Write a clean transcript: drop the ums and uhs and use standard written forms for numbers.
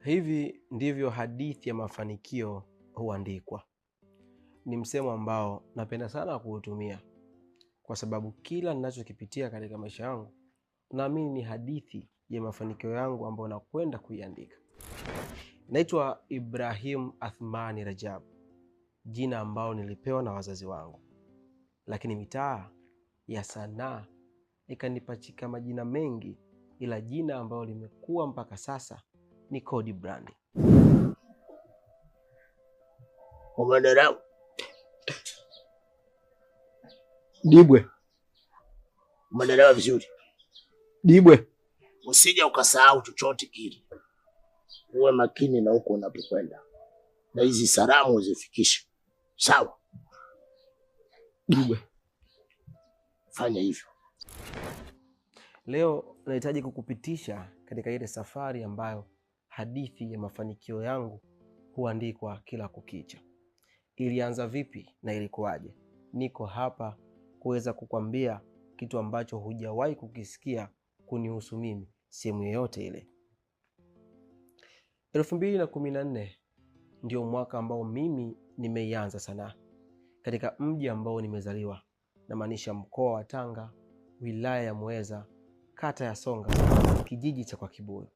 Hivi ndivyo hadithi ya mafanikio huandikwa. Ni msemo ambao napenda sana kuutumia kwa sababu kila ninachokipitia katika maisha yangu naamini ni hadithi ya mafanikio yangu ambayo nakwenda kuiandika. Naitwa Ibrahim Athmani Rajab, jina ambalo nilipewa na wazazi wangu, lakini mitaa ya sanaa ikanipachika majina mengi, ila jina ambalo limekuwa mpaka sasa ni Kodi Brandi. Umeelewa? Dibwe. Umeelewa vizuri? Dibwe. Usije ukasahau chochote kile. Uwe makini na huko unapokwenda. Na hizi salamu uzifikishe. Sawa? Dibwe. Fanya hivyo. Leo nahitaji kukupitisha katika ile safari ambayo hadithi ya mafanikio yangu huandikwa kila kukicha. Ilianza vipi na ilikuwaje? Niko hapa kuweza kukwambia kitu ambacho hujawahi kukisikia kunihusu mimi sehemu yoyote ile. 2014 ndio mwaka ambao mimi nimeianza sanaa katika mji ambao nimezaliwa, na maanisha mkoa wa Tanga, wilaya ya Muheza, kata ya Songa, kijiji cha Kwa Kibuyu.